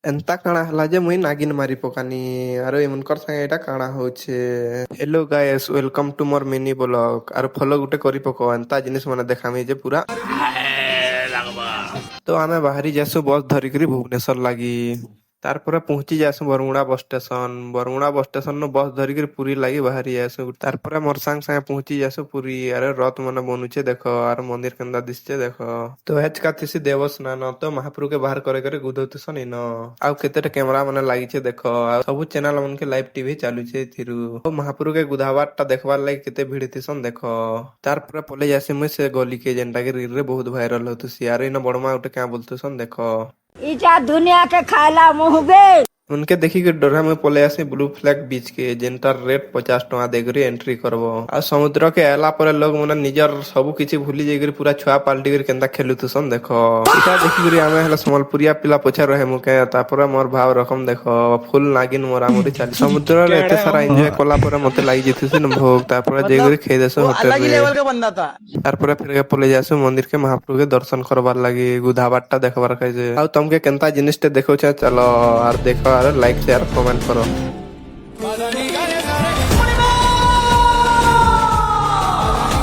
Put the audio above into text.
ଏନ୍ତା କାଣା ହେଲା ଯେ ମୁଇଁ ନାଗିନ ମାରି ପକାନି ଆରୁ ଏମାନଙ୍କର ସାଙ୍ଗେ ଏଇଟା କାଣା ହଉଛେ। ହେଲୋ ଗାଏସ୍ ୱେଲକମ୍ ଟୁ ମୋର ମିନି ବ୍ଲଗ ଆରୁ ଫଲୋ ଗୋଟେ କରି ପକ ଏନ୍ତା ଜିନିଷ ମାନେ ଦେખાମି ଯେ ପୁରା ତ ଆମେ ବାହାରି ଯାସୁ ବସ୍ ଧରିକିରି ଭୁବନେଶ୍ୱର ଲାଗି ତାରପରେ ପହଞ୍ଚି ଯାସୁ Baramunda bus station Baramunda bus station bus ଧରିକିରି ପୁରୀ ଲାଗି ବାହାରି ଯାସୁ ତାରପରେ ମୋର ସାଙ୍ଗେ ପହଞ୍ଚି ଯାସୁ ପୁରୀ ଆରେ ରଥ ମାନେ ବନୁଛେ ଦେଖ ଆର ମନ୍ଦିର କେନ୍ତା ଦିଶଛେ ଦେଖ ତ ହେଚକା ଥିସି ଦେବସ୍ନାନ ତ ମହାପ୍ରଭୁକେ ବାହାର କରି କରି ଗୁଧଉଥିସନ୍ ଇନ ଆଉ କେତେଟା କ୍ୟାମେରା ମାନେ ଲାଗିଛେ ଦେଖ ଆଉ ସବୁ ଚ୍ୟାନେଲ ମାନକେ ଲାଇଭ ଟିଭି ଚାଲୁଛେ ଏଥିରୁ ମହାପ୍ରଭୁକେ ଗୁଧାବାର ଟା ଦେଖବାର ଲାଗି କେତେ ଭିଡ ଥିସନ୍ ଦେଖ ତାରପରେ ପଲେଇ ଯାସି ମୁଇଁ ସେ ଗଲିକେ ଯେନ୍ଟା କି ରିଲ ରେ ବହୁତ ଭାଇରାଲ ହଉଥିସି ଆର ଇନ ବଡମା ଗୋଟେ କାଁ ବୋଲୁଥିସନ୍ ଦେଖ इजा दुनिया के खाला मुहबे उनके देखिक डरा में पले आसे ब्लू फ्लैग बीच के जेनटार रेट 50 टका देकर एंट्री करबो आ समुद्र के आला पर लोग मने निजर सब किछि भूली जाइकर पूरा छुआ पाल्टी कर केंता खेलुतसन देखो इटा देखिकरी आमे हला समलपुरिया पिला पछा रहे मुके तापर मोर भाव रकम देखो फुल नागिन मोरा मोरी चाली समुद्र रे एते सारा एंजॉय कला पर मते लागि जेथिसिन भोग तापर जेगरी खेइ देसो होटल रे तारपर फिर के पले जासु मंदिर के महाप्रभु के दर्शन करबार लागि गुधाबाटा देखबार कहे आ तुमके केंता जिनिस ते देखौ छ चलो आर देखो आर लाइक शेयर कमेंट करो।